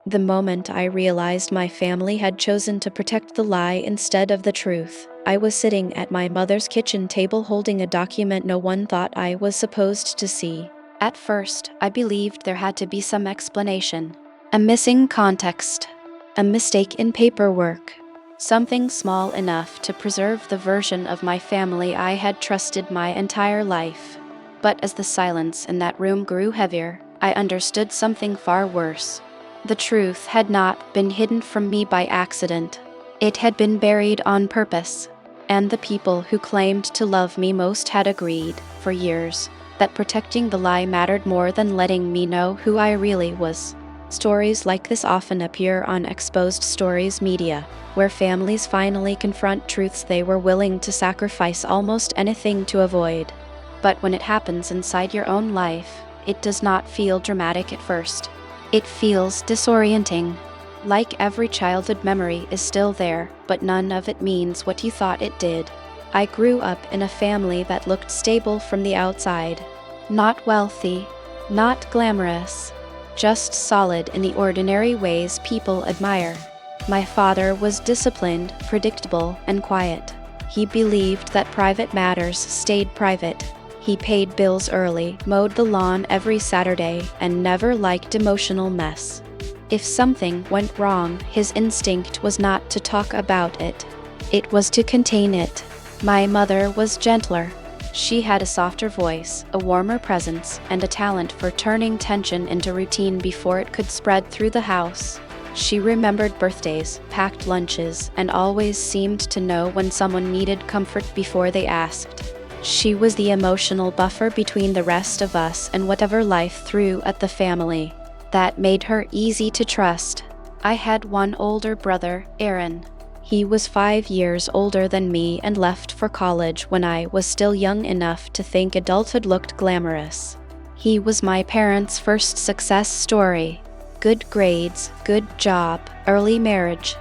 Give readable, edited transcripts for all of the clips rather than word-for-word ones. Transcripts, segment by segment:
The moment I realized my family had chosen to protect the lie instead of the truth, I was sitting at my mother's kitchen table holding a document no one thought I was supposed to see. At first, I believed there had to be some explanation. A missing context. A mistake in paperwork. Something small enough to preserve the version of my family I had trusted my entire life. But as the silence in that room grew heavier, I understood something far worse. The truth had not been hidden from me by accident. It had been buried on purpose. And the people who claimed to love me most had agreed, for years, that protecting the lie mattered more than letting me know who I really was. Stories like this often appear on Exposed Stories media, where families finally confront truths they were willing to sacrifice almost anything to avoid. But when it happens inside your own life, it does not feel dramatic at first. It feels disorienting. Like every childhood memory is still there, but none of it means what you thought it did. I grew up in a family that looked stable from the outside. Not wealthy, not glamorous, just solid in the ordinary ways people admire. My father was disciplined, predictable, and quiet. He believed that private matters stayed private. He paid bills early, mowed the lawn every Saturday, and never liked emotional mess. If something went wrong, his instinct was not to talk about it. It was to contain it. My mother was gentler. She had a softer voice, a warmer presence, and a talent for turning tension into routine before it could spread through the house. She remembered birthdays, packed lunches, and always seemed to know when someone needed comfort before they asked. She was the emotional buffer between the rest of us and whatever life threw at the family. That made her easy to trust. I had one older brother, Aaron. He was 5 years older than me and left for college when I was still young enough to think adulthood looked glamorous. He was my parents' first success story. Good grades, good job, early marriage.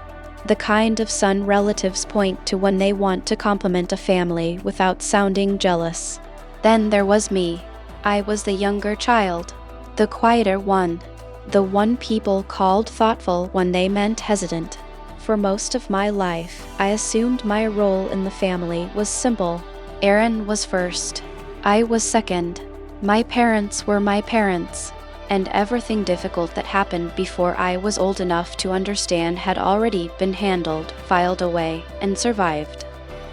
The kind of son relatives point to when they want to compliment a family without sounding jealous. Then there was me. I was the younger child, the quieter one, the one people called thoughtful when they meant hesitant. For most of my life, I assumed my role in the family was simple. Aaron was first. I was second. My parents were my parents. And everything difficult that happened before I was old enough to understand had already been handled, filed away, and survived.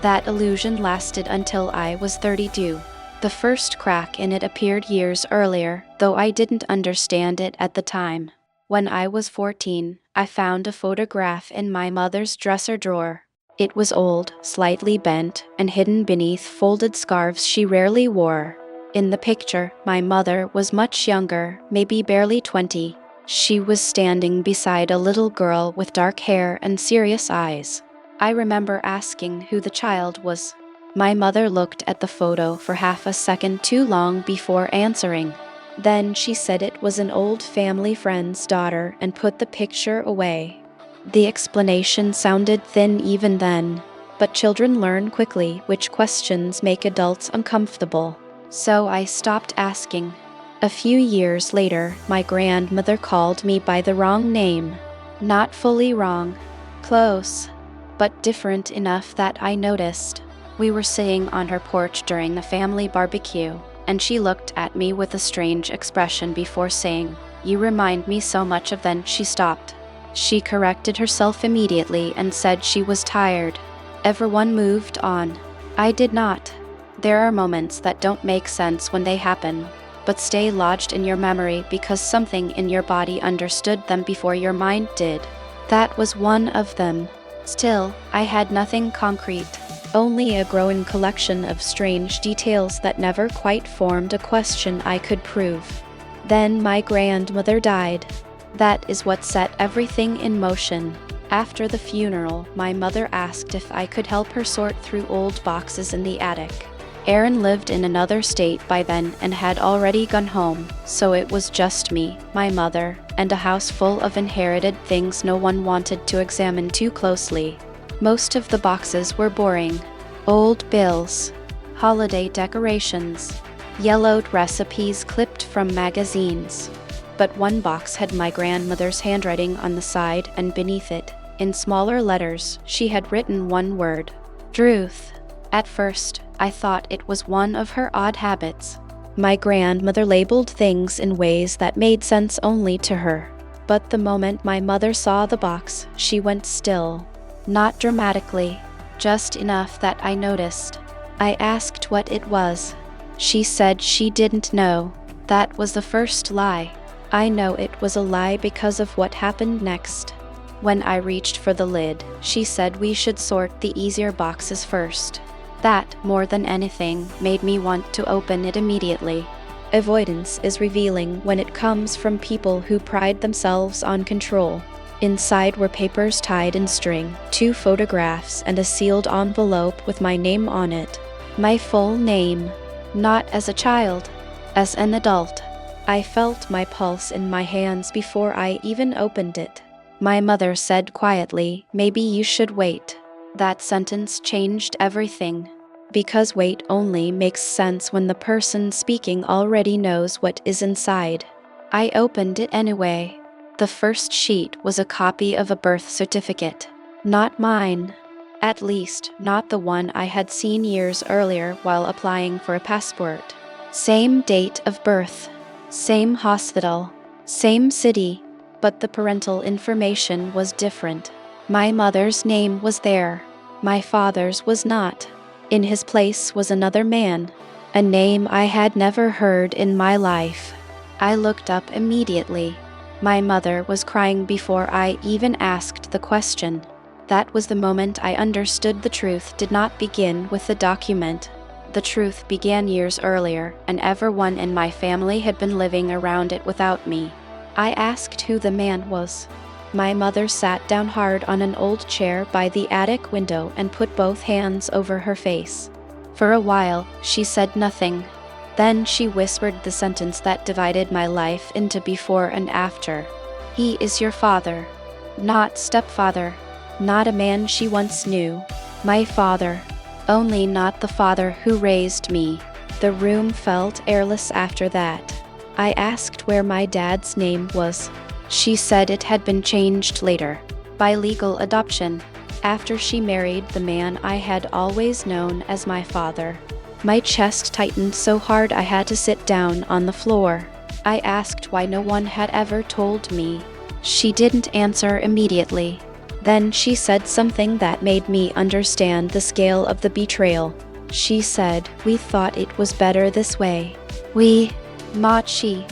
That illusion lasted until I was 32. The first crack in it appeared years earlier, though I didn't understand it at the time. When I was 14, I found a photograph in my mother's dresser drawer. It was old, slightly bent, and hidden beneath folded scarves she rarely wore. In the picture, my mother was much younger, maybe barely 20. She was standing beside a little girl with dark hair and serious eyes. I remember asking who the child was. My mother looked at the photo for half a second too long before answering. Then she said it was an old family friend's daughter and put the picture away. The explanation sounded thin even then, but children learn quickly which questions make adults uncomfortable. So I stopped asking. A few years later, my grandmother called me by the wrong name. Not fully wrong. Close. But different enough that I noticed. We were sitting on her porch during the family barbecue, and she looked at me with a strange expression before saying, "You remind me so much of then." She stopped. She corrected herself immediately and said she was tired. Everyone moved on. I did not. There are moments that don't make sense when they happen, but stay lodged in your memory because something in your body understood them before your mind did. That was one of them. Still, I had nothing concrete, only a growing collection of strange details that never quite formed a question I could prove. Then my grandmother died. That is what set everything in motion. After the funeral, my mother asked if I could help her sort through old boxes in the attic. Aaron lived in another state by then and had already gone home, so it was just me, my mother, and a house full of inherited things no one wanted to examine too closely. Most of the boxes were boring. Old bills, holiday decorations, yellowed recipes clipped from magazines. but one box had my grandmother's handwriting on the side, and beneath it, in smaller letters, she had written one word: truth. At first, I thought it was one of her odd habits. My grandmother labeled things in ways that made sense only to her. But the moment my mother saw the box, she went still. Not dramatically, just enough that I noticed. I asked what it was. She said she didn't know. That was the first lie. I know it was a lie because of what happened next. When I reached for the lid, she said we should sort the easier boxes first. That, more than anything, made me want to open it immediately. Avoidance is revealing when it comes from people who pride themselves on control. Inside were papers tied in string, 2 photographs, and a sealed envelope with my name on it. My full name. Not as a child, as an adult. I felt my pulse in my hands before I even opened it. My mother said quietly, "Maybe you should wait." That sentence changed everything. Because wait only makes sense when the person speaking already knows what is inside. I opened it anyway. The first sheet was a copy of a birth certificate. Not mine. At least, not the one I had seen years earlier while applying for a passport. Same date of birth. Same hospital. Same city. But the parental information was different. My mother's name was there. My father's was not. In his place was another man. A name I had never heard in my life. I looked up immediately. My mother was crying before I even asked the question. That was the moment I understood the truth did not begin with the document. The truth began years earlier, and everyone in my family had been living around it without me. I asked who the man was. My mother sat down hard on an old chair by the attic window and put both hands over her face. For a while, she said nothing. Then she whispered the sentence that divided my life into before and after. He is your father. Not stepfather. Not a man she once knew. My father. Only not the father who raised me. The room felt airless after that. I asked where my dad's name was. She said it had been changed later, by legal adoption, after she married the man I had always known as my father. My chest tightened so hard I had to sit down on the floor. I asked why no one had ever told me. She didn't answer immediately. Then she said something that made me understand the scale of the betrayal. She said, "We thought it was better this way." We, not she.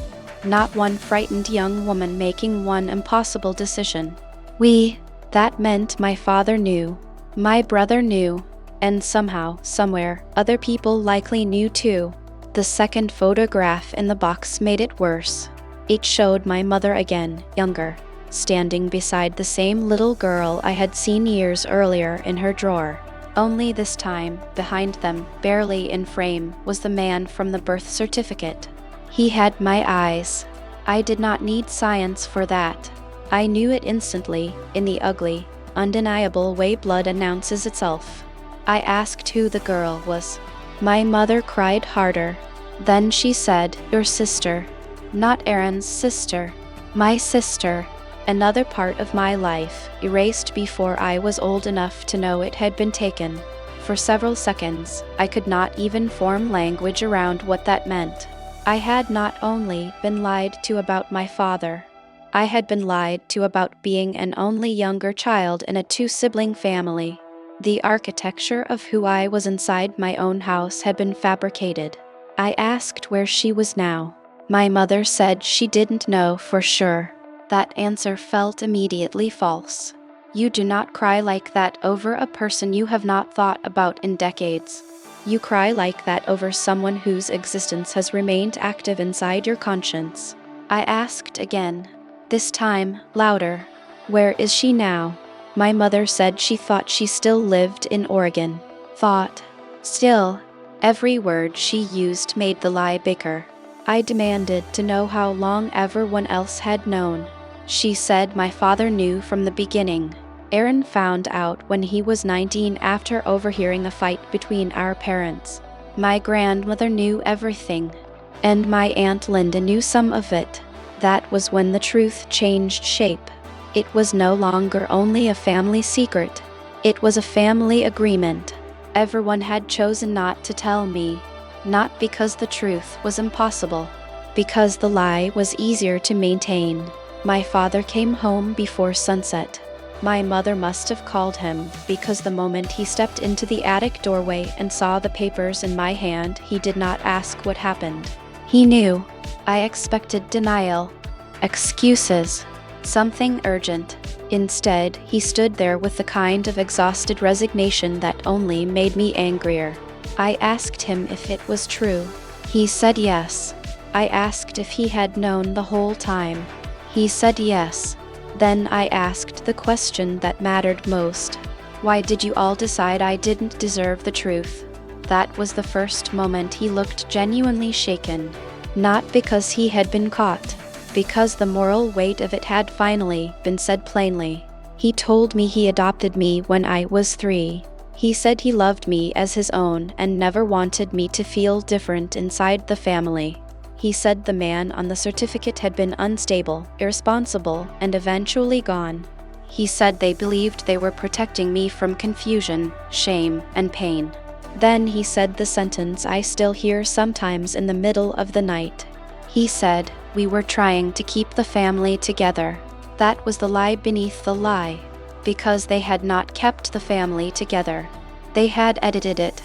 Not one frightened young woman making one impossible decision. We, that meant my father knew. My brother knew. And somehow, somewhere, other people likely knew too. The second photograph in the box made it worse. It showed my mother again, younger, standing beside the same little girl I had seen years earlier in her drawer. Only this time, behind them, barely in frame, was the man from the birth certificate. He had my eyes. I did not need science for that. I knew it instantly, in the ugly, undeniable way blood announces itself. I asked who the girl was. My mother cried harder. Then she said, "Your sister." Not Aaron's sister. My sister. Another part of my life, erased before I was old enough to know it had been taken. For several seconds, I could not even form language around what that meant. I had not only been lied to about my father. I had been lied to about being an only younger child in a 2-sibling family. The architecture of who I was inside my own house had been fabricated. I asked where she was now. My mother said she didn't know for sure. That answer felt immediately false. You do not cry like that over a person you have not thought about in decades. You cry like that over someone whose existence has remained active inside your conscience. I asked again, this time louder. Where is she now? My mother said she thought she still lived in Oregon. Thought. Still. Every word she used made the lie bigger. I demanded to know how long everyone else had known. She said my father knew from the beginning. Aaron found out when he was 19 after overhearing a fight between our parents. My grandmother knew everything. And my Aunt Linda knew some of it. That was when the truth changed shape. It was no longer only a family secret. It was a family agreement. Everyone had chosen not to tell me, not because the truth was impossible, because the lie was easier to maintain. My father came home before sunset. My mother must have called him, because the moment he stepped into the attic doorway and saw the papers in my hand, he did not ask what happened. He knew. I expected denial, excuses, something urgent. Instead, he stood there with the kind of exhausted resignation that only made me angrier. I asked him if it was true. He said yes. I asked if he had known the whole time. He said yes. Then I asked the question that mattered most. Why did you all decide I didn't deserve the truth? That was the first moment he looked genuinely shaken. Not because he had been caught, because the moral weight of it had finally been said plainly. He told me he adopted me when I was 3. He said he loved me as his own and never wanted me to feel different inside the family. He said the man on the certificate had been unstable, irresponsible, and eventually gone. He said they believed they were protecting me from confusion, shame, and pain. Then he said the sentence I still hear sometimes in the middle of the night. He said, "We were trying to keep the family together." That was the lie beneath the lie. Because they had not kept the family together. They had edited it.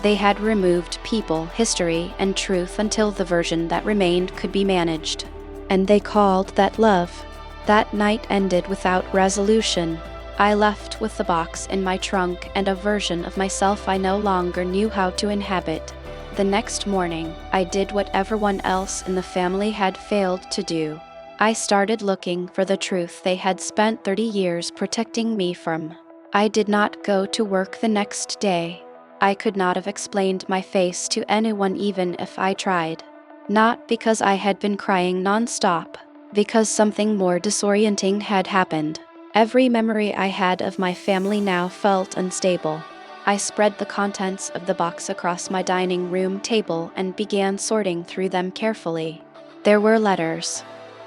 They had removed people, history, and truth until the version that remained could be managed. And they called that love. That night ended without resolution. I left with the box in my trunk and a version of myself I no longer knew how to inhabit. The next morning, I did what everyone else in the family had failed to do. I started looking for the truth they had spent 30 years protecting me from. I did not go to work the next day. I could not have explained my face to anyone even if I tried. Not because I had been crying nonstop, because something more disorienting had happened. Every memory I had of my family now felt unstable. I spread the contents of the box across my dining room table and began sorting through them carefully. There were letters.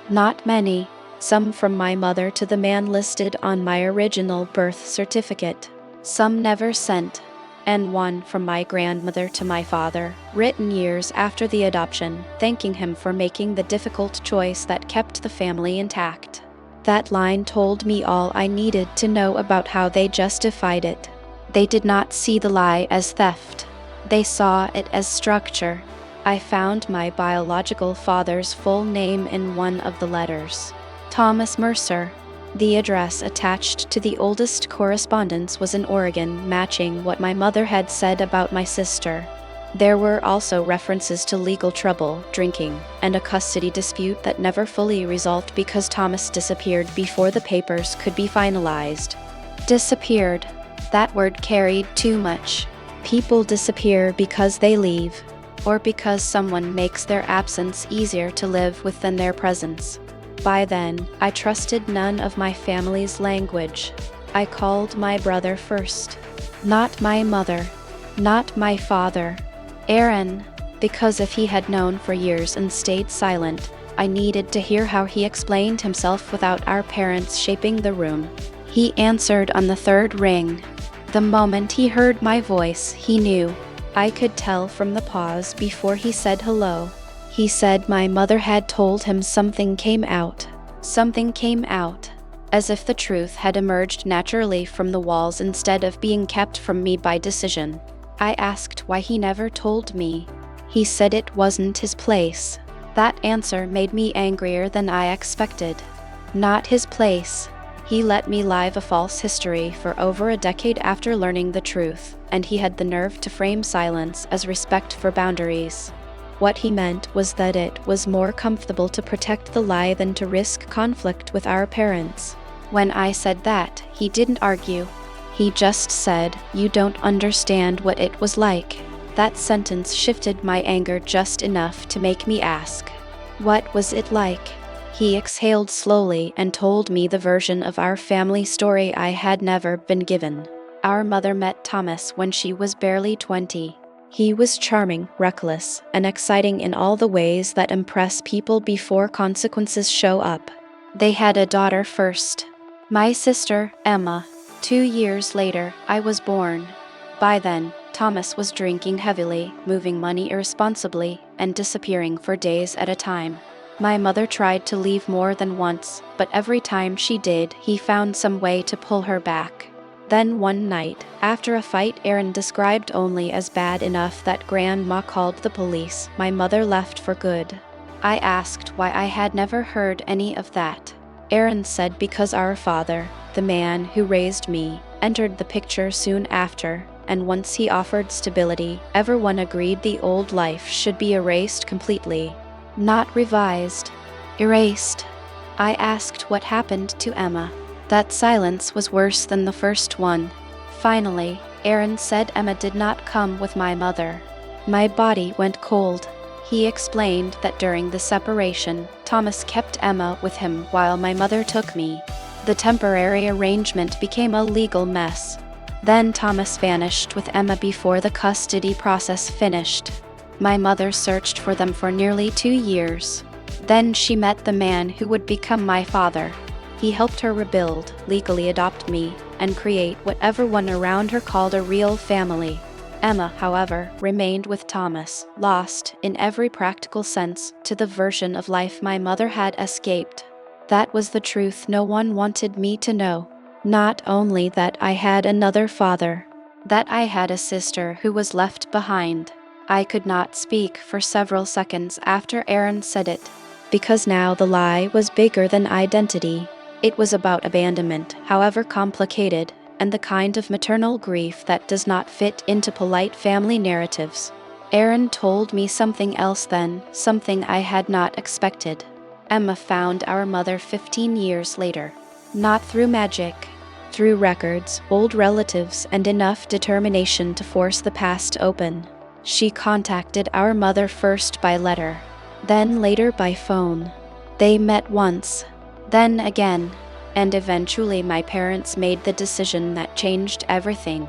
Not many, some from my mother to the man listed on my original birth certificate, some never sent, and one from my grandmother to my father, written years after the adoption, thanking him for making the difficult choice that kept the family intact. That line told me all I needed to know about how they justified it. They did not see the lie as theft. They saw it as structure. I found my biological father's full name in one of the letters. Thomas Mercer. The address attached to the oldest correspondence was in Oregon, matching what my mother had said about my sister. There were also references to legal trouble, drinking, and a custody dispute that never fully resolved because Thomas disappeared before the papers could be finalized. Disappeared. That word carried too much. People disappear because they leave, or because someone makes their absence easier to live with than their presence. By then, I trusted none of my family's language. I called my brother first. Not my mother. Not my father. Aaron, because if he had known for years and stayed silent, I needed to hear how he explained himself without our parents shaping the room. He answered on the third ring. The moment he heard my voice, he knew. I could tell from the pause before he said hello. He said my mother had told him something came out. Something came out. As if the truth had emerged naturally from the walls instead of being kept from me by decision. I asked why he never told me. He said it wasn't his place. That answer made me angrier than I expected. Not his place. He let me live a false history for over a decade after learning the truth, and he had the nerve to frame silence as respect for boundaries. What he meant was that it was more comfortable to protect the lie than to risk conflict with our parents. When I said that, he didn't argue. He just said, "You don't understand what it was like." That sentence shifted my anger just enough to make me ask, "What was it like?" He exhaled slowly and told me the version of our family story I had never been given. Our mother met Thomas when she was barely 20. He was charming, reckless, and exciting in all the ways that impress people before consequences show up. They had a daughter first. My sister, Emma. 2 years later, I was born. By then, Thomas was drinking heavily, moving money irresponsibly, and disappearing for days at a time. My mother tried to leave more than once, but every time she did, he found some way to pull her back. Then one night, after a fight Aaron described only as bad enough that Grandma called the police, my mother left for good. I asked why I had never heard any of that. Aaron said because our father, the man who raised me, entered the picture soon after, and once he offered stability, everyone agreed the old life should be erased completely. Not revised. Erased. I asked what happened to Emma. That silence was worse than the first one. Finally, Aaron said Emma did not come with my mother. My body went cold. He explained that during the separation, Thomas kept Emma with him while my mother took me. The temporary arrangement became a legal mess. Then Thomas vanished with Emma before the custody process finished. My mother searched for them for nearly 2 years. Then she met the man who would become my father. He helped her rebuild, legally adopt me, and create what everyone around her called a real family. Emma, however, remained with Thomas, lost, in every practical sense, to the version of life my mother had escaped. That was the truth no one wanted me to know. Not only that I had another father, that I had a sister who was left behind. I could not speak for several seconds after Aaron said it, because now the lie was bigger than identity. It was about abandonment, however complicated, and the kind of maternal grief that does not fit into polite family narratives. Aaron told me something else then, something I had not expected. Emma found our mother 15 years later. Not through magic. Through records, old relatives, and enough determination to force the past open. She contacted our mother first by letter, then later by phone. They met once, then again, and eventually my parents made the decision that changed everything.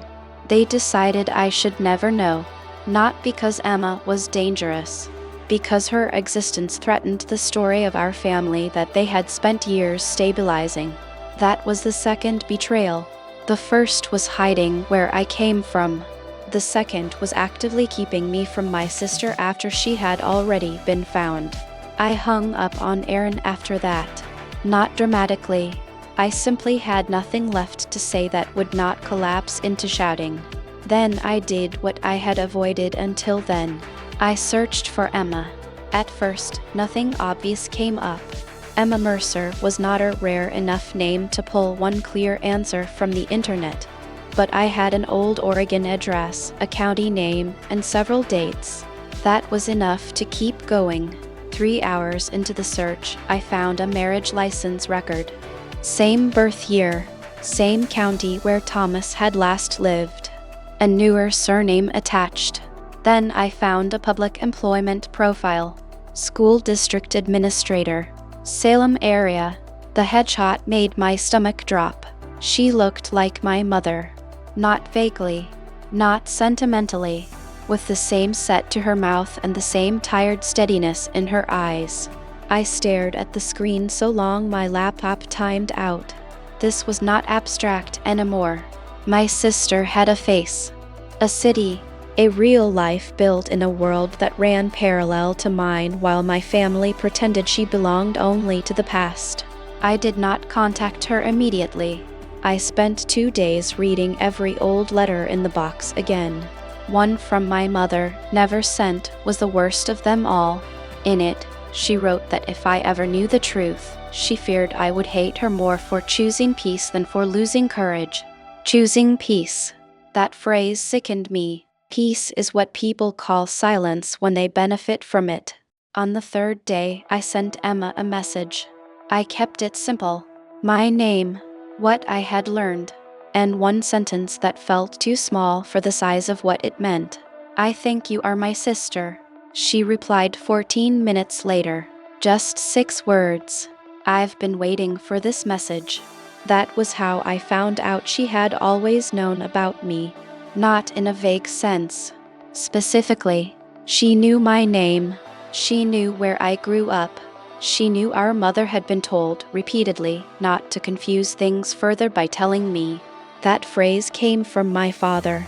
They decided I should never know, not because Emma was dangerous, because her existence threatened the story of our family that they had spent years stabilizing. That was the second betrayal. The first was hiding where I came from. The second was actively keeping me from my sister after she had already been found. I hung up on Aaron after that. Not dramatically. I simply had nothing left to say that would not collapse into shouting. Then I did what I had avoided until then. I searched for Emma. At first, nothing obvious came up. Emma Mercer was not a rare enough name to pull one clear answer from the internet. But I had an old Oregon address, a county name, and several dates. That was enough to keep going. 3 hours into the search, I found a marriage license record. Same birth year, same county where Thomas had last lived. A newer surname attached. Then I found a public employment profile. School district administrator. Salem area. The headshot made my stomach drop. She looked like my mother. Not vaguely, not sentimentally, with the same set to her mouth and the same tired steadiness in her eyes. I stared at the screen so long my laptop timed out. This was not abstract anymore. My sister had a face, a city, a real life built in a world that ran parallel to mine while my family pretended she belonged only to the past. I did not contact her immediately. I spent 2 days reading every old letter in the box again. One from my mother, never sent, was the worst of them all. In it, she wrote that if I ever knew the truth, she feared I would hate her more for choosing peace than for losing courage. Choosing peace. That phrase sickened me. Peace is what people call silence when they benefit from it. On the 3rd day, I sent Emma a message. I kept it simple. My name, what I had learned, and one sentence that felt too small for the size of what it meant. I think you are my sister. She replied 14 minutes later. Just 6 words. I've been waiting for this message. That was how I found out she had always known about me. Not in a vague sense. Specifically, she knew my name. She knew where I grew up. She knew our mother had been told repeatedly not to confuse things further by telling me. That phrase came from my father,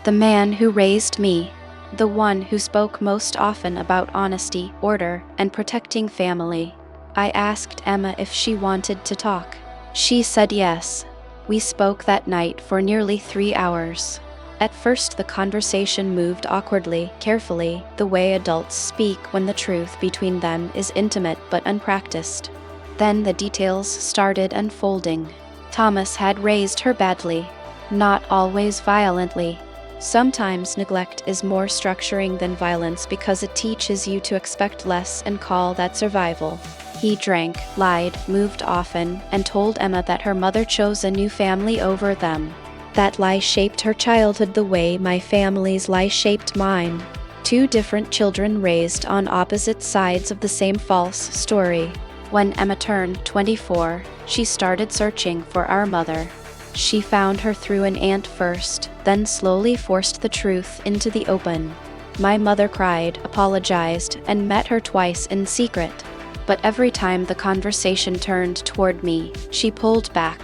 the man who raised me, the one who spoke most often about honesty, order, and protecting family. I asked Emma if she wanted to talk. She said yes. We spoke that night for nearly 3 hours. At first, the conversation moved awkwardly, carefully, the way adults speak when the truth between them is intimate but unpracticed. Then the details started unfolding. Thomas had raised her badly, not always violently. Sometimes neglect is more structuring than violence because it teaches you to expect less and call that survival. He drank, lied, moved often, and told Emma that her mother chose a new family over them. That lie shaped her childhood the way my family's lie shaped mine. 2 different children raised on opposite sides of the same false story. When Emma turned 24, she started searching for our mother. She found her through an aunt first, then slowly forced the truth into the open. My mother cried, apologized, and met her twice in secret. But every time the conversation turned toward me, she pulled back.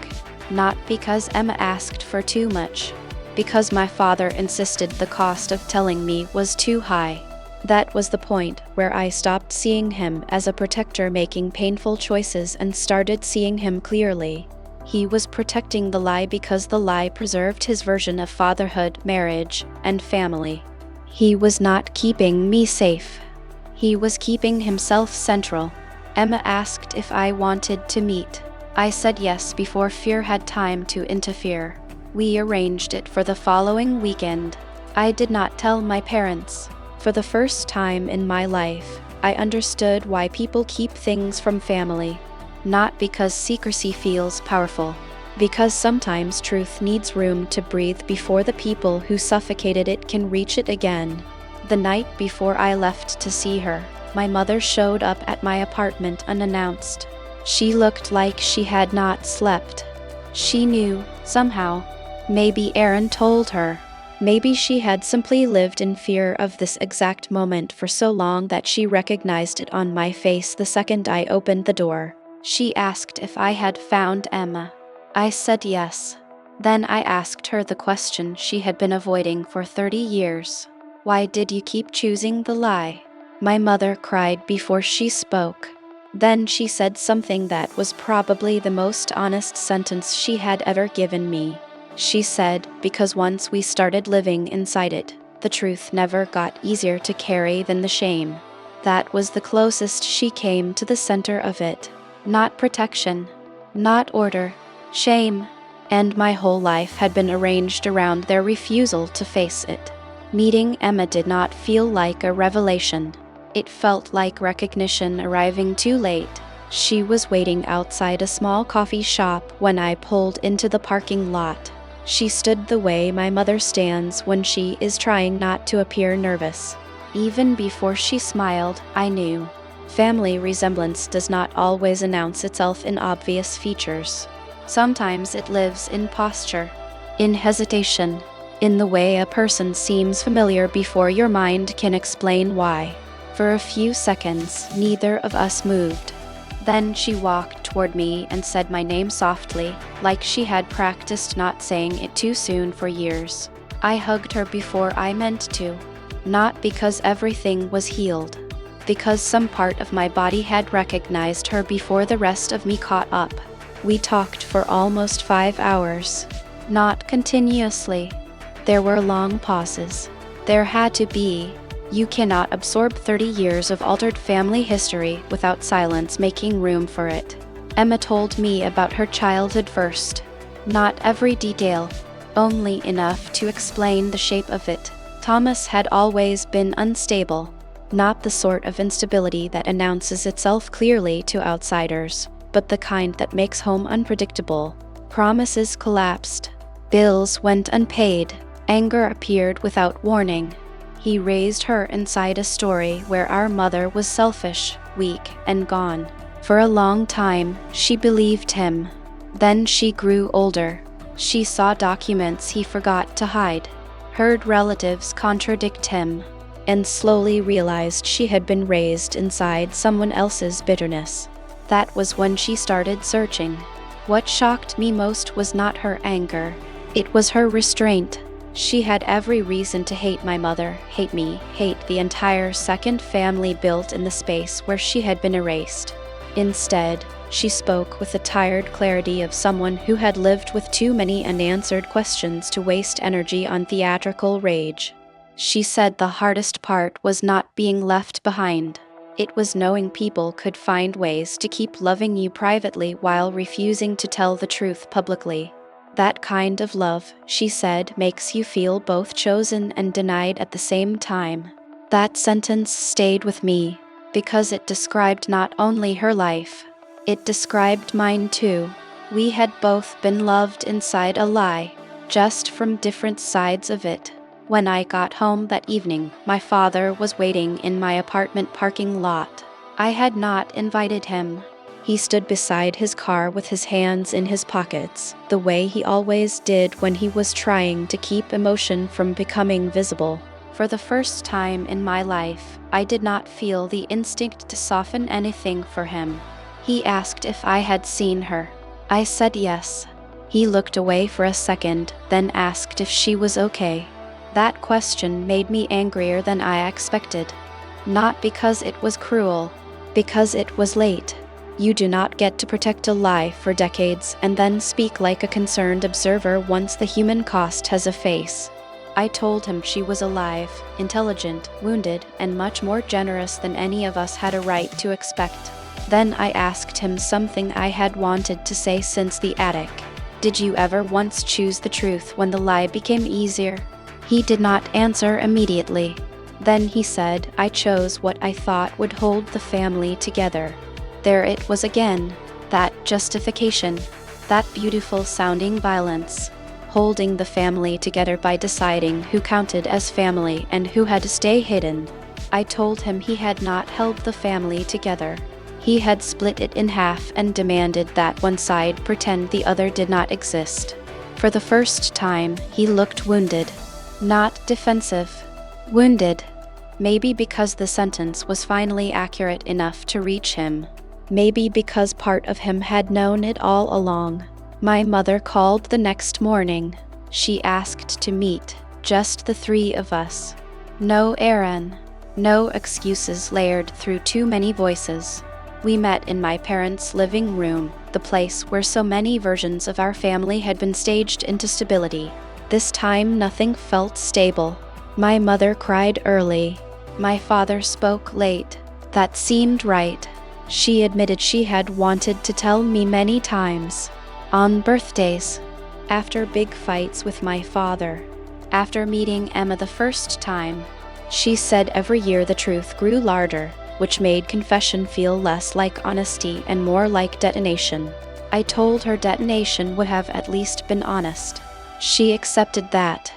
Not because Emma asked for too much, because my father insisted the cost of telling me was too high. That was the point where I stopped seeing him as a protector making painful choices and started seeing him clearly. He was protecting the lie because the lie preserved his version of fatherhood, marriage, and family. He was not keeping me safe. He was keeping himself central. Emma asked if I wanted to meet. I said yes before fear had time to interfere. We arranged it for the following weekend. I did not tell my parents. For the first time in my life, I understood why people keep things from family. Not because secrecy feels powerful, because sometimes truth needs room to breathe before the people who suffocated it can reach it again. The night before I left to see her, my mother showed up at my apartment unannounced. She looked like she had not slept. She knew, somehow. Maybe Aaron told her. Maybe she had simply lived in fear of this exact moment for so long that she recognized it on my face the second I opened the door. She asked if I had found Emma. I said yes. Then I asked her the question she had been avoiding for 30 years. Why did you keep choosing the lie? My mother cried before she spoke. Then she said something that was probably the most honest sentence she had ever given me. She said, because once we started living inside it, the truth never got easier to carry than the shame. That was the closest she came to the center of it. Not protection, not order, shame. And my whole life had been arranged around their refusal to face it. Meeting Emma did not feel like a revelation. It felt like recognition arriving too late. She was waiting outside a small coffee shop when I pulled into the parking lot. She stood the way my mother stands when she is trying not to appear nervous. Even before she smiled, I knew. Family resemblance does not always announce itself in obvious features. Sometimes it lives in posture, in hesitation, in the way a person seems familiar before your mind can explain why. For a few seconds, neither of us moved. Then she walked toward me and said my name softly, like she had practiced not saying it too soon for years. I hugged her before I meant to. Not because everything was healed. Because some part of my body had recognized her before the rest of me caught up. We talked for almost 5 hours. Not continuously. There were long pauses. There had to be. You cannot absorb 30 years of altered family history without silence making room for it. Emma told me about her childhood first. Not every detail, only enough to explain the shape of it. Thomas had always been unstable, not the sort of instability that announces itself clearly to outsiders, but the kind that makes home unpredictable. Promises collapsed. Bills went unpaid. Anger appeared without warning. He raised her inside a story where our mother was selfish, weak, and gone. For a long time, she believed him. Then she grew older. She saw documents he forgot to hide. heard relatives contradict him, and slowly realized she had been raised inside someone else's bitterness. That was when she started searching. What shocked me most was not her anger. It was her restraint. She had every reason to hate my mother, hate me, hate the entire second family built in the space where she had been erased. Instead, she spoke with the tired clarity of someone who had lived with too many unanswered questions to waste energy on theatrical rage. She said the hardest part was not being left behind. It was knowing people could find ways to keep loving you privately while refusing to tell the truth publicly. That kind of love, she said, makes you feel both chosen and denied at the same time. That sentence stayed with me, because it described not only her life, it described mine too. We had both been loved inside a lie, just from different sides of it. When I got home that evening, my father was waiting in my apartment parking lot. I had not invited him. He stood beside his car with his hands in his pockets, the way he always did when he was trying to keep emotion from becoming visible. For the first time in my life, I did not feel the instinct to soften anything for him. He asked if I had seen her. I said yes. He looked away for a second, then asked if she was okay. That question made me angrier than I expected. Not because it was cruel, because it was late. You do not get to protect a lie for decades and then speak like a concerned observer once the human cost has a face. I told him she was alive, intelligent, wounded, and much more generous than any of us had a right to expect. Then I asked him something I had wanted to say since the attic. Did you ever once choose the truth when the lie became easier? He did not answer immediately. Then he said, I chose what I thought would hold the family together. There it was again, that justification, that beautiful sounding violence, holding the family together by deciding who counted as family and who had to stay hidden. I told him he had not held the family together. He had split it in half and demanded that one side pretend the other did not exist. For the first time, he looked wounded, not defensive, wounded. Maybe because the sentence was finally accurate enough to reach him. Maybe because part of him had known it all along. My mother called the next morning. She asked to meet, just the three of us. No Aaron. No excuses layered through too many voices. We met in my parents' living room, the place where so many versions of our family had been staged into stability. This time nothing felt stable. My mother cried early. My father spoke late. That seemed right. She admitted she had wanted to tell me many times. On birthdays. After big fights with my father. After meeting Emma the first time. She said every year the truth grew larger, which made confession feel less like honesty and more like detonation. I told her detonation would have at least been honest. She accepted that.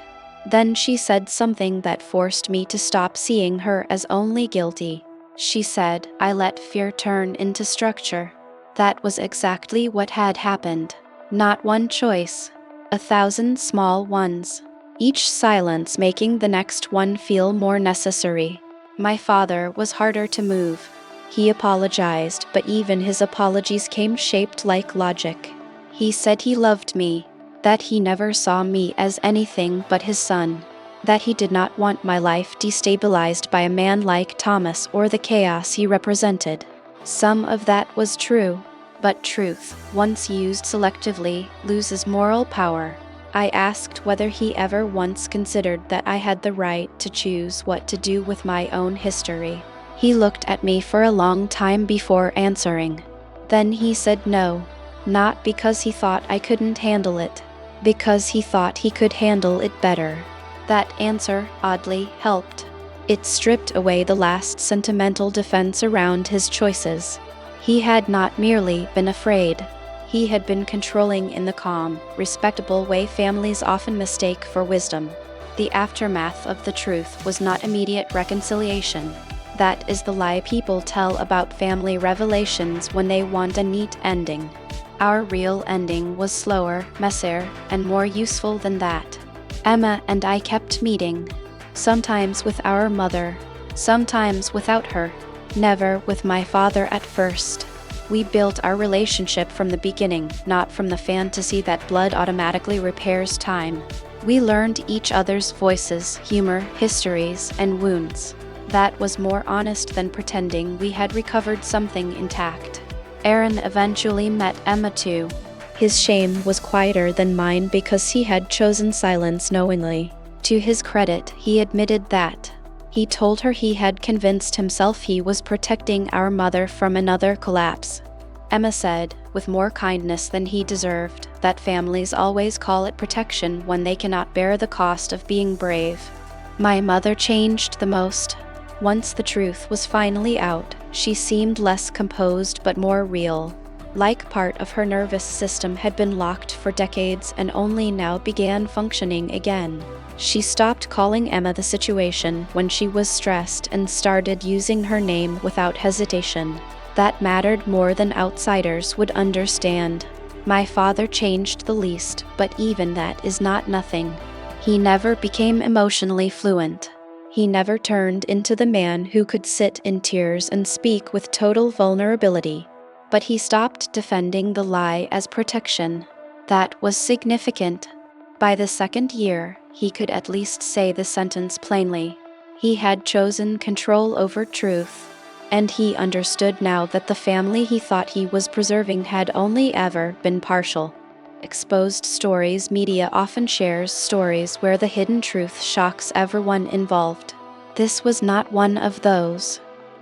Then she said something that forced me to stop seeing her as only guilty. She said, I let fear turn into structure. That was exactly what had happened. Not one choice. 1,000 small ones. Each silence making the next one feel more necessary. My father was harder to move. He apologized, but even his apologies came shaped like logic. He said he loved me, that he never saw me as anything but his son. That he did not want my life destabilized by a man like Thomas or the chaos he represented. Some of that was true, but truth, once used selectively, loses moral power. I asked whether he ever once considered that I had the right to choose what to do with my own history. He looked at me for a long time before answering. Then he said no, not because he thought I couldn't handle it, because he thought he could handle it better. That answer, oddly, helped. It stripped away the last sentimental defense around his choices. He had not merely been afraid. He had been controlling in the calm, respectable way families often mistake for wisdom. The aftermath of the truth was not immediate reconciliation. That is the lie people tell about family revelations when they want a neat ending. Our real ending was slower, messier, and more useful than that. Emma and I kept meeting. Sometimes with our mother, sometimes without her, never with my father at first. We built our relationship from the beginning, not from the fantasy that blood automatically repairs time. We learned each other's voices, humor, histories, and wounds. That was more honest than pretending we had recovered something intact. Aaron eventually met Emma too. His shame was quieter than mine because he had chosen silence knowingly. To his credit, he admitted that. He told her he had convinced himself he was protecting our mother from another collapse. Emma said, with more kindness than he deserved, that families always call it protection when they cannot bear the cost of being brave. My mother changed the most. Once the truth was finally out, she seemed less composed but more real. Like part of her nervous system had been locked for decades and only now began functioning again. She stopped calling Emma the situation when she was stressed and started using her name without hesitation. That mattered more than outsiders would understand. My father changed the least, but even that is not nothing. He never became emotionally fluent. He never turned into the man who could sit in tears and speak with total vulnerability. But he stopped defending the lie as protection. That was significant. By the second year, he could at least say the sentence plainly. He had chosen control over truth, and he understood now that the family he thought he was preserving had only ever been partial. Exposed stories media often shares stories where the hidden truth shocks everyone involved. This was not one of those.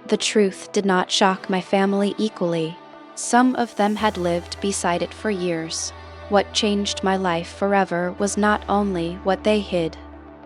The truth did not shock my family equally. Some of them had lived beside it for years. What changed my life forever was not only what they hid.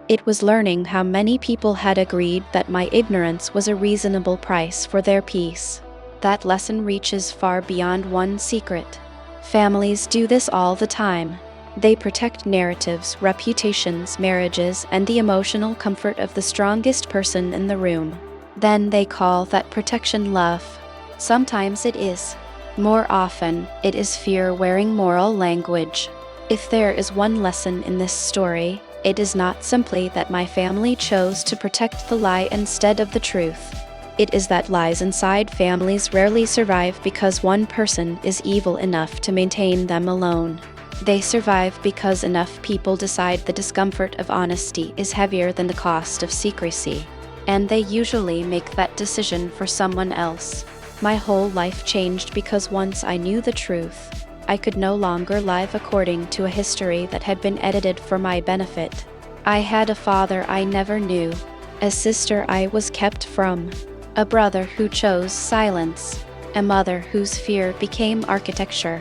It was learning how many people had agreed that my ignorance was a reasonable price for their peace. That lesson reaches far beyond one secret. Families do this all the time. They protect narratives, reputations, marriages, and the emotional comfort of the strongest person in the room. Then they call that protection love. Sometimes it is. More often, it is fear wearing moral language. If there is one lesson in this story, it is not simply that my family chose to protect the lie instead of the truth. It is that lies inside families rarely survive because one person is evil enough to maintain them alone. They survive because enough people decide the discomfort of honesty is heavier than the cost of secrecy. And they usually make that decision for someone else. My whole life changed because once I knew the truth, I could no longer live according to a history that had been edited for my benefit. I had a father I never knew, a sister I was kept from, a brother who chose silence, a mother whose fear became architecture,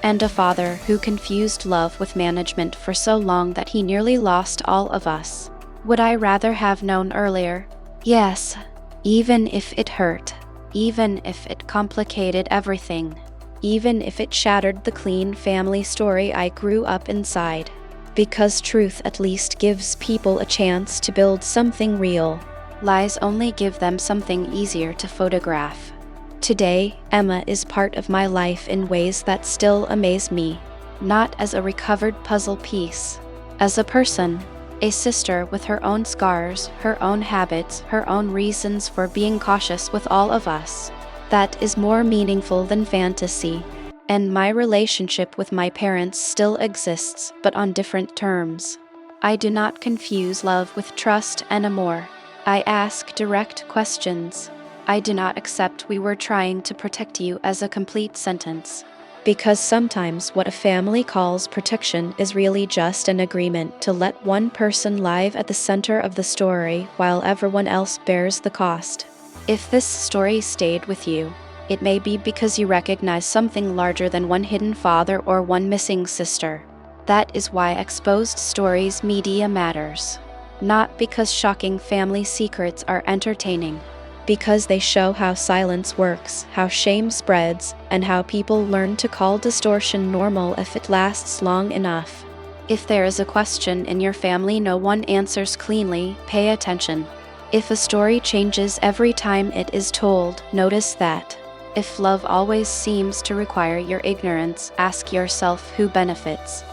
and a father who confused love with management for so long that he nearly lost all of us. Would I rather have known earlier? Yes, even if it hurt. Even if it complicated everything. Even if it shattered the clean family story I grew up inside. Because truth at least gives people a chance to build something real. Lies only give them something easier to photograph. Today, Emma is part of my life in ways that still amaze me. Not as a recovered puzzle piece. As a person. A sister with her own scars, her own habits, her own reasons for being cautious with all of us. That is more meaningful than fantasy. And my relationship with my parents still exists, but on different terms. I do not confuse love with trust and amour. I ask direct questions. I do not accept "we were trying to protect you" as a complete sentence. Because sometimes what a family calls protection is really just an agreement to let one person live at the center of the story while everyone else bears the cost. If this story stayed with you, it may be because you recognize something larger than one hidden father or one missing sister. That is why exposed stories media matters. Not because shocking family secrets are entertaining. Because they show how silence works, how shame spreads, and how people learn to call distortion normal if it lasts long enough. If there is a question in your family no one answers cleanly, pay attention. If a story changes every time it is told, notice that. If love always seems to require your ignorance, ask yourself who benefits.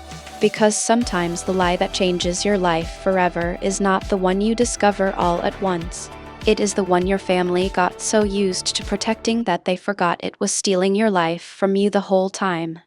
Because sometimes the lie that changes your life forever is not the one you discover all at once. It is the one your family got so used to protecting that they forgot it was stealing your life from you the whole time.